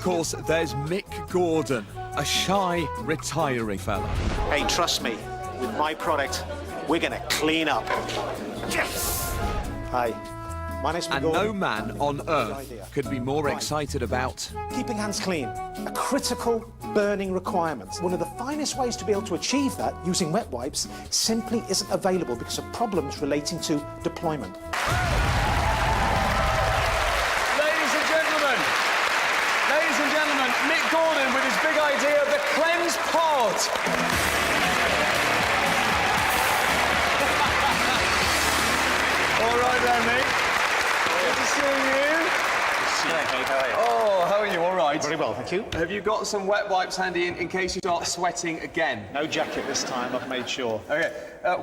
course, there's Mick Gordon, a shy, retiree fella. Hey, trust me, with my product, we're going to clean up. Yes! Hi, my name's Mick And Gordon. no man on earth could be more excited about... Keeping hands clean, a critical burning requirement. One of the finest ways to be able to achieve that using wet wipes simply isn't available because of problems relating to deployment. Ladies and gentlemen, Mick Gordon with his big idea of the Cleanse Pod. All right then, Mick. Good to see you. Oh, how are you? All right. Very well, thank you. Have you got some wet wipes handy in case you start sweating again? No jacket this time, I've made sure. Okay.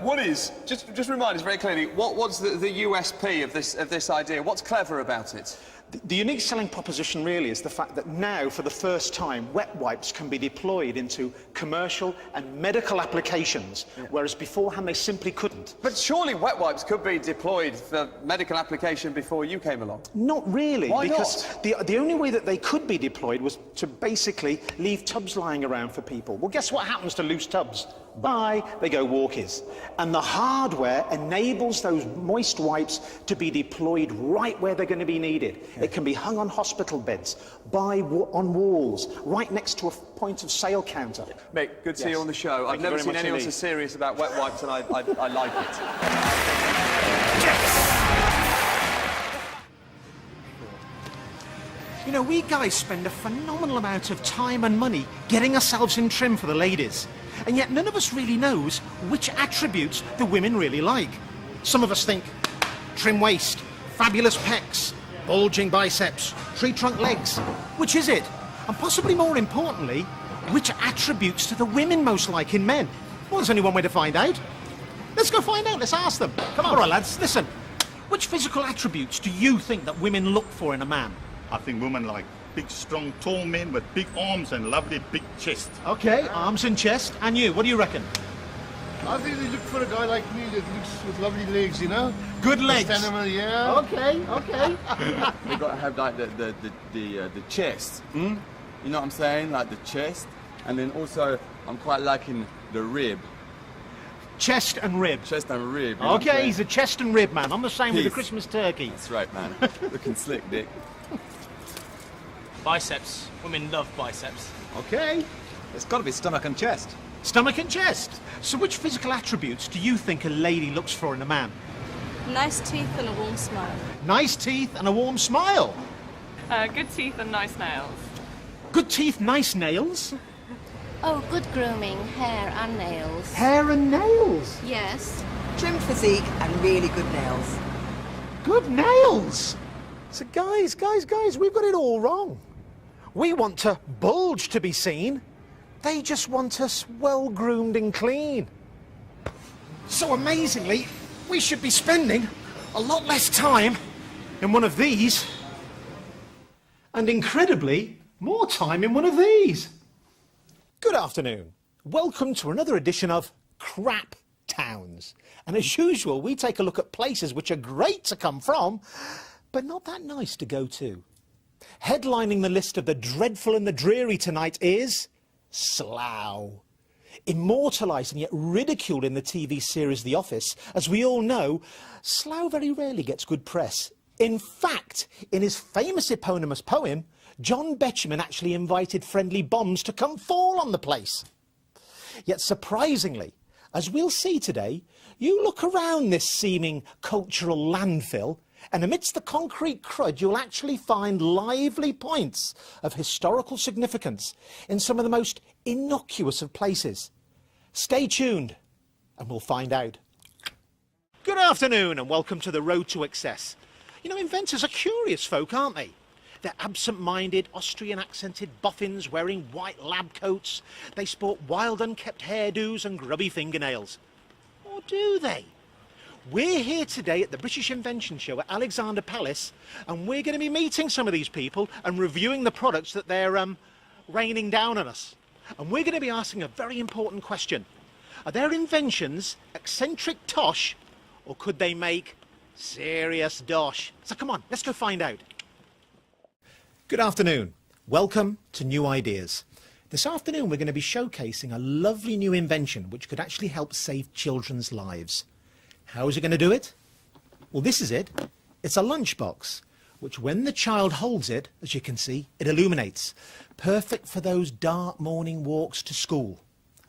What is, just remind us very clearly, what's the USP of this idea? What's clever about it? The unique selling proposition really is the fact that now, for the first time, wet wipes can be deployed into commercial and medical applications, whereas beforehand they simply couldn't. But surely wet wipes could be deployed for medical application before you came along? Not really. Why because not? The only way that they could be deployed was to basically leave tubs lying around for people. Well, guess what happens to loose tubs? Bye, they go walkies. And the hardware enables those moist wipes to be deployed right where they're going to be needed. Yeah. It can be hung on hospital beds, on walls, right next to a point of sale counter. Mick, good to see you on the show. I've never seen anyone so serious about wet wipes, and I like it. Yes! You know, we guys spend a phenomenal amount of time and money getting ourselves in trim for the ladies. And yet none of us really knows which attributes the women really like. Some of us think trim waist, fabulous pecs, bulging biceps, tree trunk legs. Which is it? And possibly more importantly, which attributes do the women most like in men? Well, there's only one way to find out. Let's go find out. Let's ask them. Come on. All right, lads, listen. Which physical attributes do you think that women look for in a man? I think women like big, strong, tall men with big arms and lovely big chest. Okay, arms and chest. And you, what do you reckon? I think they look for a guy like me that looks with lovely legs, you know? Good legs. Animal, yeah. Okay. We've got to have like the chest. You know what I'm saying? Like the chest. And then also, I'm quite liking the rib. Chest and rib. Chest and rib. You know Okay, he's a chest and rib man. I'm the same with the Christmas turkey. That's right, man. Looking slick, Dick. Biceps. Women love biceps. Okay. It's got to be stomach and chest. Stomach and chest. So which physical attributes do you think a lady looks for in a man? Nice teeth and a warm smile. Nice teeth and a warm smile. Good teeth and nice nails. Good teeth, nice nails. Oh, good grooming, hair and nails. Hair and nails. Yes. Trim physique and really good nails. Good nails. So guys, we've got it all wrong. We want to bulge to be seen. They just want us well-groomed and clean. So amazingly, we should be spending a lot less time in one of these and incredibly more time in one of these. Good afternoon. Welcome to another edition of Crap Towns. And as usual, we take a look at places which are great to come from, but not that nice to go to. Headlining the list of the dreadful and the dreary tonight is Slough. Immortalised and yet ridiculed in the TV series The Office, as we all know, Slough very rarely gets good press. In fact, in his famous eponymous poem, John Betjeman actually invited friendly bombs to come fall on the place. Yet surprisingly, as we'll see today, you look around this seeming cultural landfill, and amidst the concrete crud, you'll actually find lively points of historical significance in some of the most innocuous of places. Stay tuned, and we'll find out. Good afternoon, and welcome to the Road to Excess. You know, inventors are curious folk, aren't they? They're absent-minded, Austrian-accented boffins wearing white lab coats. They sport wild, unkept hairdos and grubby fingernails. Or do they? We're here today at the British Invention Show at Alexandra Palace, and we're going to be meeting some of these people and reviewing the products that they're raining down on us. And we're going to be asking a very important question. Are their inventions eccentric tosh, or could they make serious dosh? So come on, let's go find out. Good afternoon. Welcome to New Ideas. This afternoon we're going to be showcasing a lovely new invention which could actually help save children's lives. How is it going to do it? Well, this is it. It's a lunchbox, which when the child holds it, as you can see, it illuminates. Perfect for those dark morning walks to school,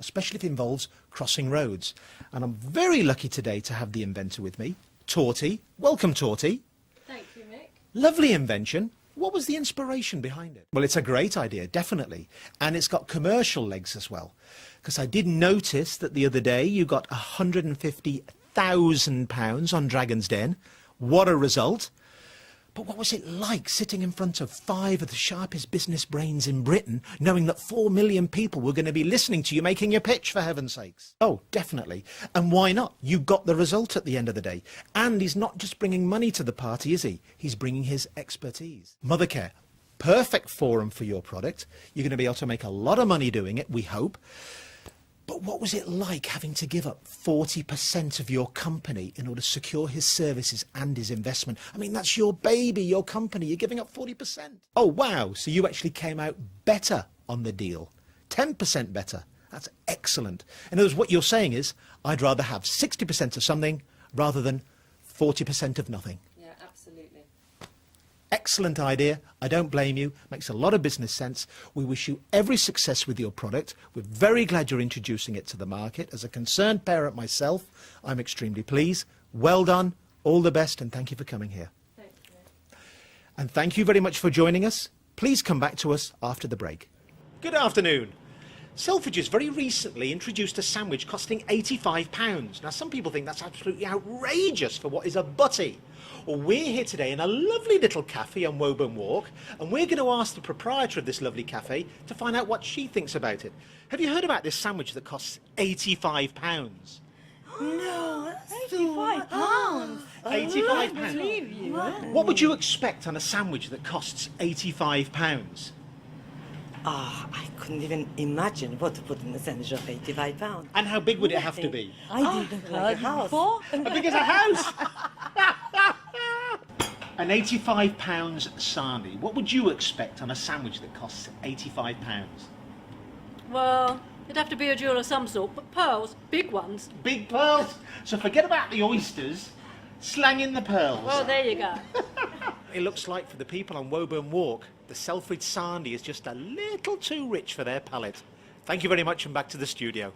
especially if it involves crossing roads. And I'm very lucky today to have the inventor with me, Torty. Welcome, Torty. Thank you, Mick. Lovely invention. What was the inspiration behind it? Well, it's a great idea, definitely. And it's got commercial legs as well. Because I did notice that the other day you got £150,000 on Dragon's Den. What a result. But what was it like sitting in front of 5 of the sharpest business brains in Britain, knowing that 4 million people were going to be listening to you making your pitch, for heaven's sakes? Oh, definitely. And why not? You got the result at the end of the day. And he's not just bringing money to the party, is he? He's bringing his expertise. Mothercare, perfect forum for your product. You're going to be able to make a lot of money doing it, we hope. But what was it like having to give up 40% of your company in order to secure his services and his investment? I mean, that's your baby, your company. You're giving up 40%. Oh, wow. So you actually came out better on the deal. 10% better. That's excellent. In other words, what you're saying is, I'd rather have 60% of something rather than 40% of nothing. Yeah, absolutely. Excellent idea. I don't blame you. Makes a lot of business sense. We wish you every success with your product. We're very glad you're introducing it to the market. As a concerned parent myself, I'm extremely pleased. Well done. All the best, and thank you for coming here. Thank you. And thank you very much for joining us. Please come back to us after the break. Good afternoon. Selfridges very recently introduced a sandwich costing £85. Now, some people think that's absolutely outrageous for what is a butty. Well, we're here today in a lovely little cafe on Woburn Walk, and we're going to ask the proprietor of this lovely cafe to find out what she thinks about it. Have you heard about this sandwich that costs £85? No, £85. £85. What would you expect on a sandwich that costs £85? I couldn't even imagine what to put in a sandwich of £85. And how big would it have to be? I didn't like a house. Before? As big as a house! An £85 sarnie. What would you expect on a sandwich that costs £85? Well, it'd have to be a jewel of some sort, but pearls, big ones. Big pearls? So forget about the oysters, slang in the pearls. Well, there you go. It looks like for the people on Woburn Walk, the Selfridge sarnie is just a little too rich for their palate. Thank you very much, and back to the studio.